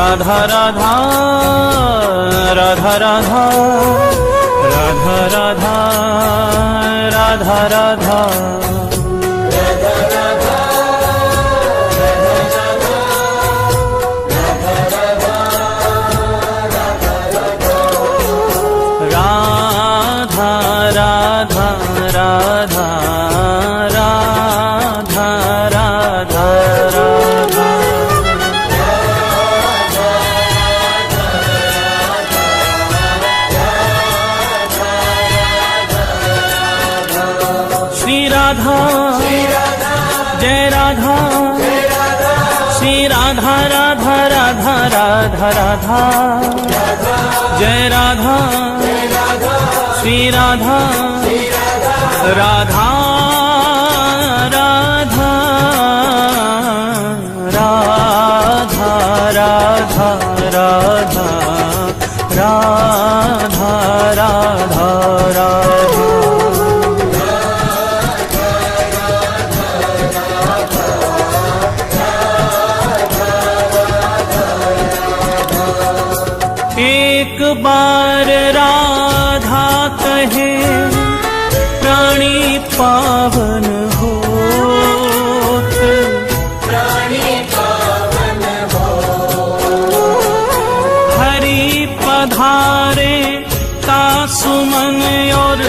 राधा राधा राधा राधा राधा राधा राधा राधा जय राधा श्री राधा राधा राधा राधा राधा जय राधा श्री राधा राधा राधा राधा राधा राधा राधा राधा राधा एक बार राधा कहे प्राणी पावन होत, प्राणी पावन हो हरि पधारे का सुमन और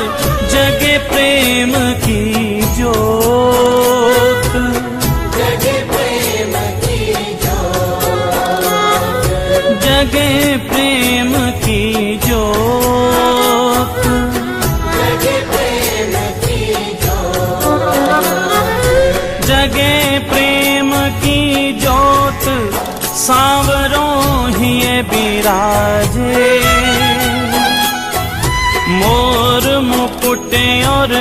जगे प्रेम की जोत, जगे प्रेम की जोत, जगे प्रेम की जोत, जगे प्रेम की जोत, जगे प्रेम की जोत सांवरों ही बिराजे, मोर मुकुट और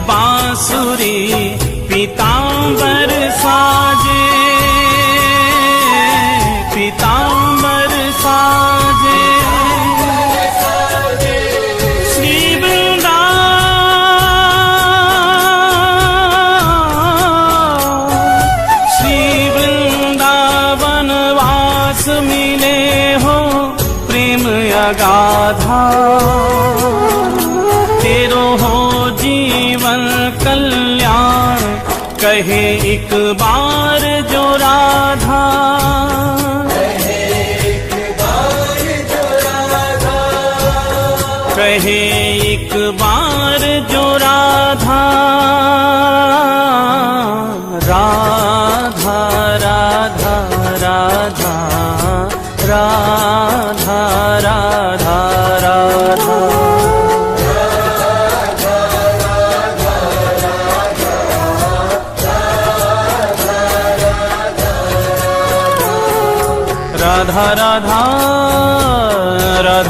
बांसुरी पीतांबर साजे, पीतांबर साजे श्री वृंदावन वास मिले हो प्रेम अगाधा, तेरो हो जीवन कल्याण कहे एक बार जो राधा, कहे एक बार जो राधा, राधा राधा राधा राधा राधा राधा राधा राधा राधा राधा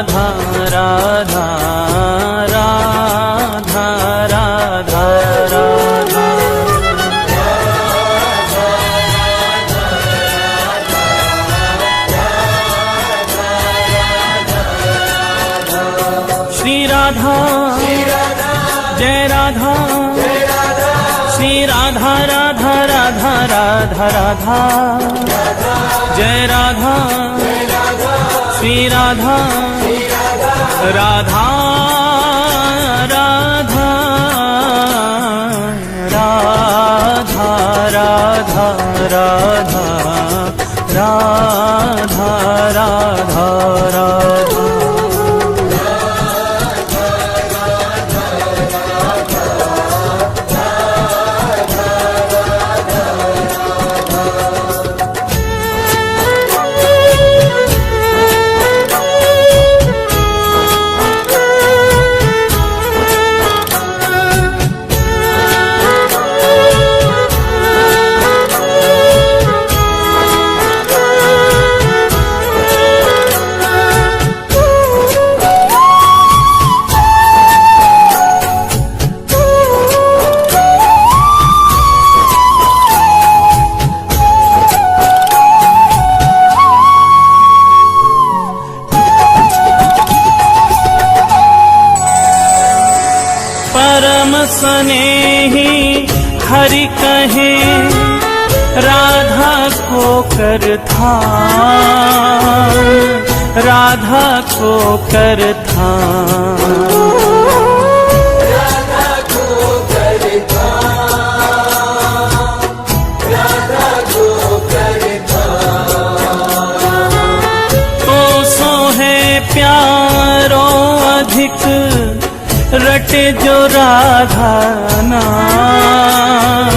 राधा राधा राधा राधा जय राधा श्री राधा राधा राधा राधा राधा जय राधा श्री राधा राधा राधा राधा राधा राधा राधा राधा राधा स्नेही हरि कहे राधा को कर था, राधा को कर था। राधा को करता, राधा को करता। तो सो है प्यारो अधिक रटे जो राधा नाम,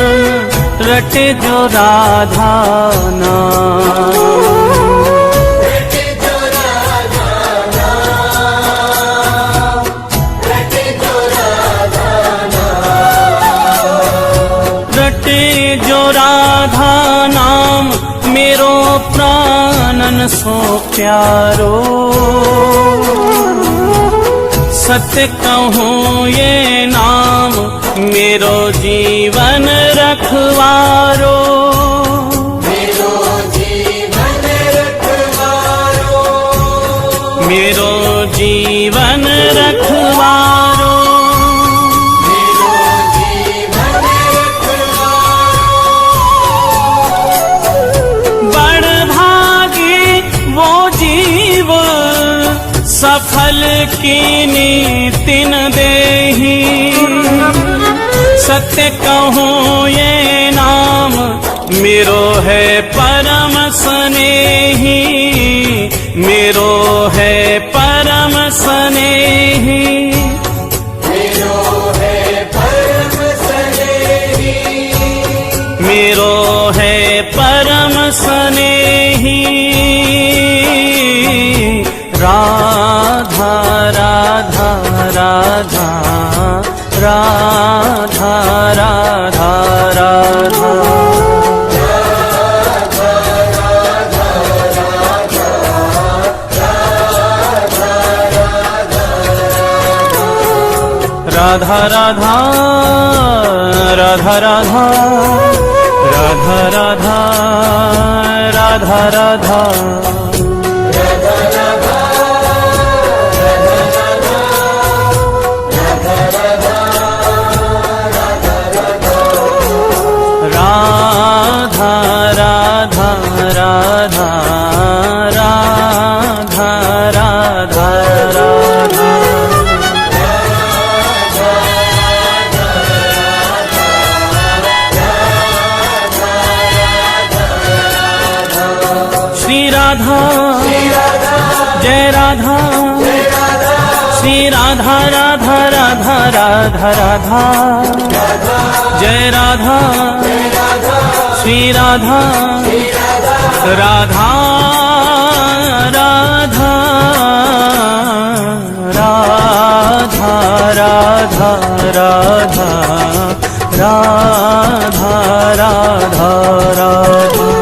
रटे जो राधा नाम। रटे जो राधा नाम, रटे जो राधा नाम। रटे जो राधा नाम मेरो प्राणन सो प्यारो। सत्य कहूँ ये नाम मेरो जीवन रखवारो। मेरो जीवन रखवारो, मेरो जीवन रखवारो। मेरो जीवन रखवारो। बड़ भागी वो जीव सफल की नीतिन देही। सत्य कहूँ ये नाम मेरो है परम स्नेही, मेरो है परम स्नेही। मेरो है परम स्नेही, मेरो है परम स्नेही। राधा राधा राधा राधा राधा राधा। राधा राधा राधा राधा राधा राधा राधा राधा। राधा राधा राधा राधा राधा राधा। श्री राधा जय राधा, श्री राधा राधा राधा राधा राधा। जय राधा श्री राधा, राधा राधा राधा राधा राधा राधा राधा राधा।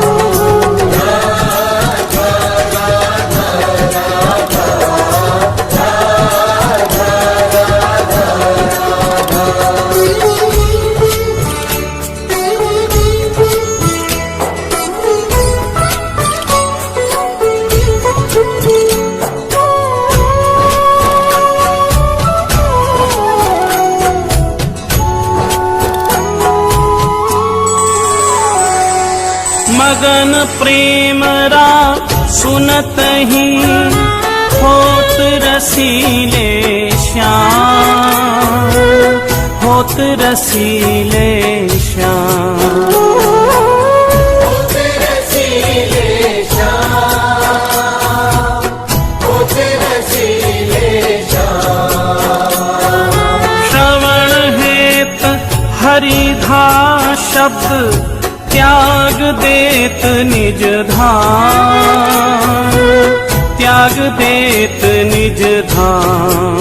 मगन प्रेम रा सुनत ही होत रसीले श्याम, होत रसीले श्याम। होते रसीले श्याम, होते रसीले श्याम। श्रवण हेत हरिधा शब्द त्याग देत निज धाम, त्याग देत निज धाम।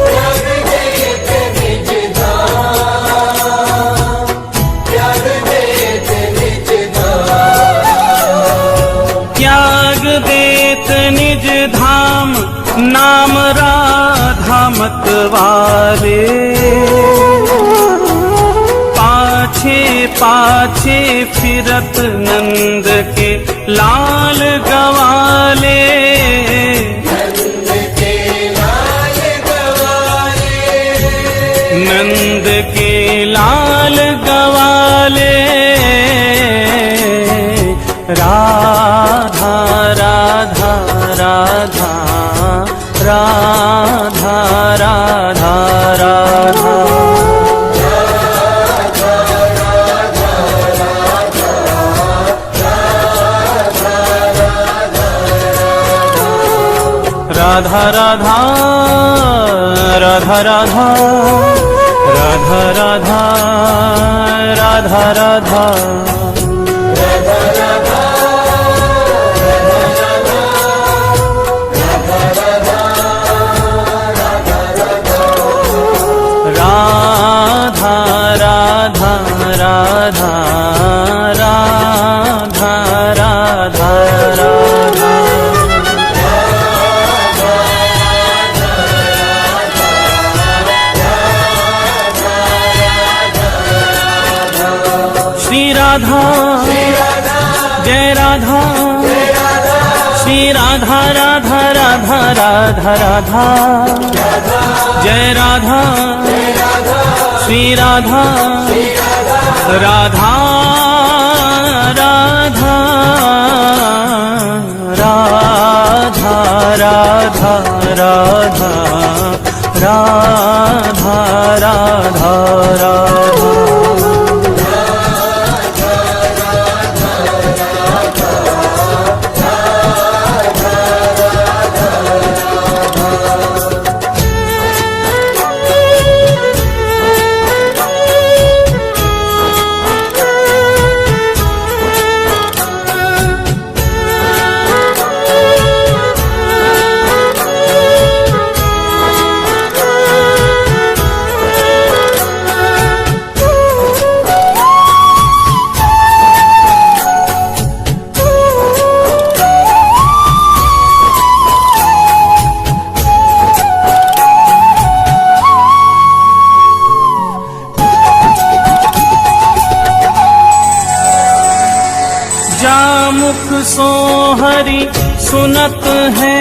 त्याग देत निज धाम, त्याग देत निज धाम। त्याग देत निज धाम नाम राधा मतवारे। पाछे पाछे फिरत नंद के लाल गवाले। नंद के लाल गवाले, नंद के लाल गवाले, राधा राधा राधा राधा राधा राधा। राधा राधा राधा राधा राधा राधा राधा राधा। राधा राधा राधा राधा राधा राधा। श्री राधा जय राधा, श्री राधा राधा राधा राधा राधा, जय राधा श्री राधा राधा राधा राधा राधा राधा राधा राधा राधा। जामुख सोहरी सुनत है,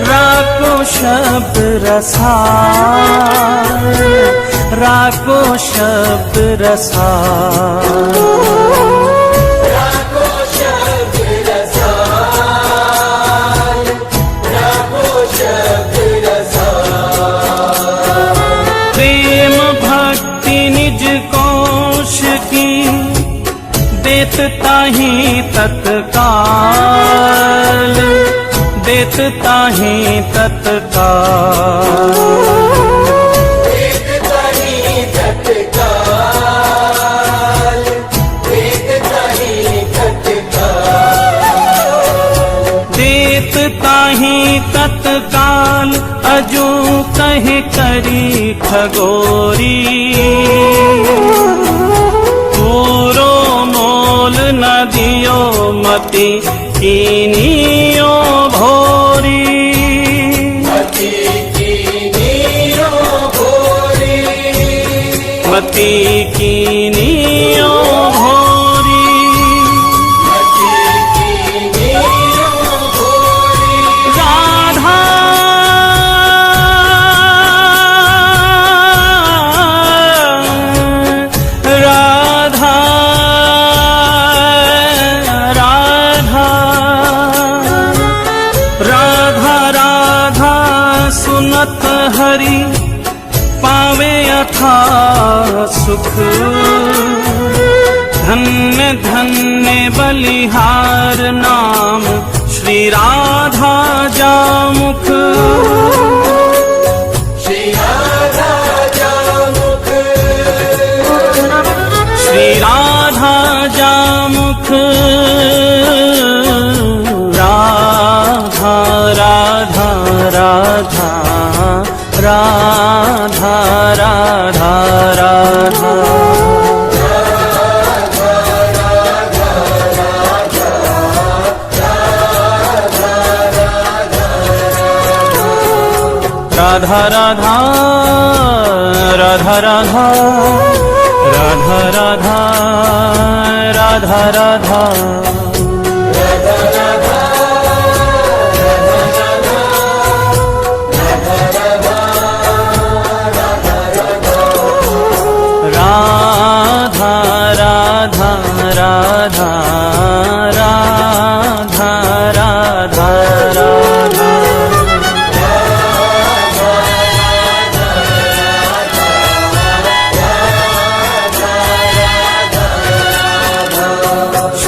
राको शब्द रसाल, राको शब्द रसाल। प्रेम भक्ति निज कोश की, देत ताहि तत्काल, देत ताहि तत्काल। देत ताहि तत्काल, अजू कहे करी खगोरी, पूरो मोल न दियो मति कीनियो भोरी, मति कीनियो भोरी, मति कीनियो भोरी, मति कीनियो भोरी। राधा राधा राधा राधा सुनत हरि, पावे अथा सुख। धन्य धन्य बलिहार नाम, श्री राधा जामुख, श्री राधा जामुख, श्री राधा जामुख। राधा राधा राधा राधा राधा राधा। राधा राधा राधा राधा राधा राधा राधा राधा।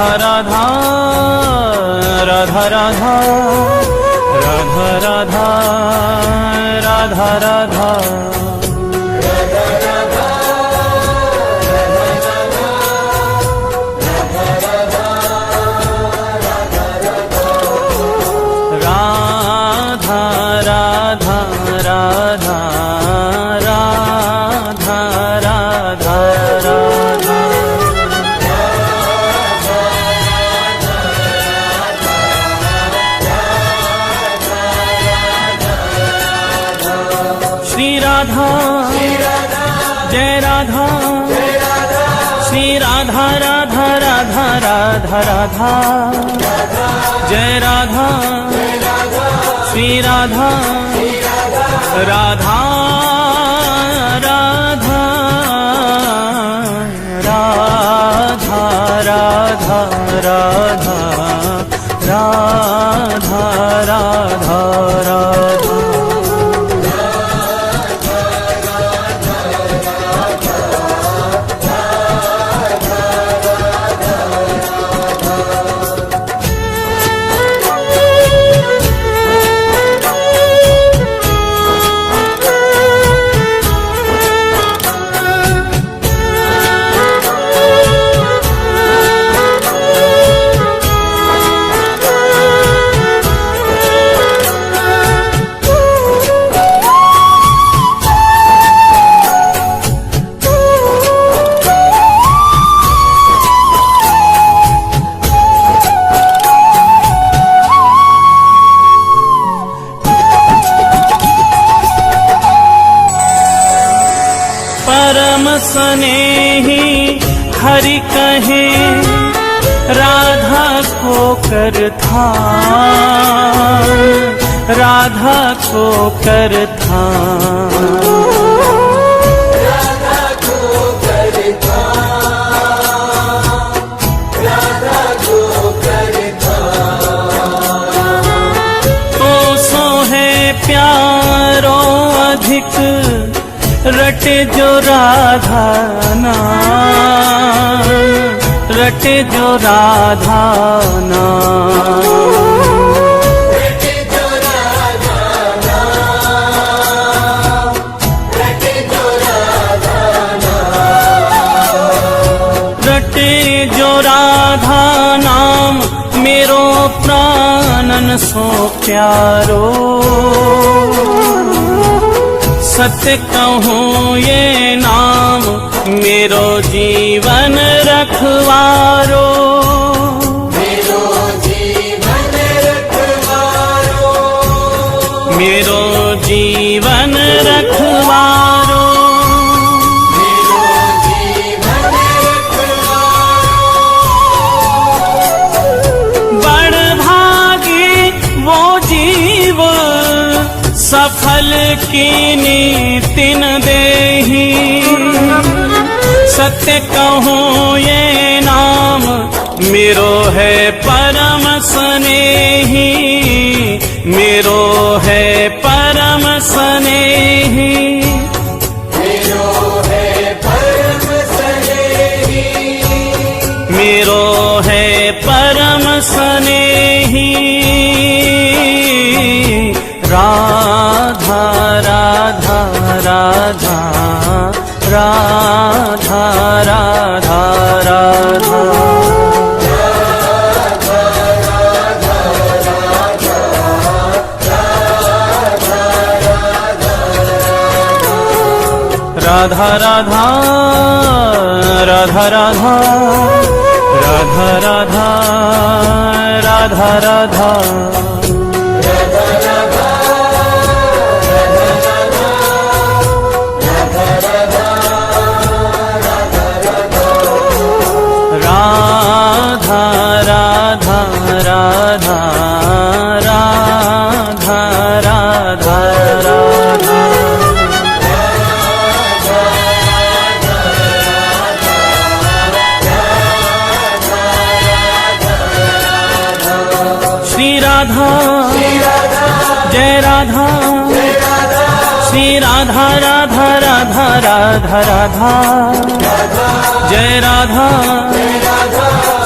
राधा राधा राधा राधा राधा राधा राधा राधा जय राधा श्री राधा राधा राधा राधा राधा जय राधा श्री राधा राधा राधा राधा राधा राधा राधा राधा राधा स्नेही हरि कहे राधा को कर था राधा को कर था राधा को करता राधा को करता तो सो है प्यारो अधिक रटे जो राधा नाम रटे जो राधा नाम रटे जो राधा नाम रटे जो राधा नाम रटे जो राधा नाम मेरो प्राणन सो प्यारो सत्य कहूँ ये नाम मेरो जीवन रखवारो मेरो जीवन रखवारो मेरो जीवन रखवारो मेरो जीवन रखवारो बड़ भागी वो जीव सफल की नीतिन देही सत्य कहूँ ये नाम मेरो है परम स्नेही मेरो है परम स्नेही मेरो है परम स्नेही मेरो है परम स्नेही राधा राधा राधा राधा राधा राधा राधा राधा राधा राधा राधा राधा राधा राधा जय राधा श्री राधा राधा राधा राधा राधा जय राधा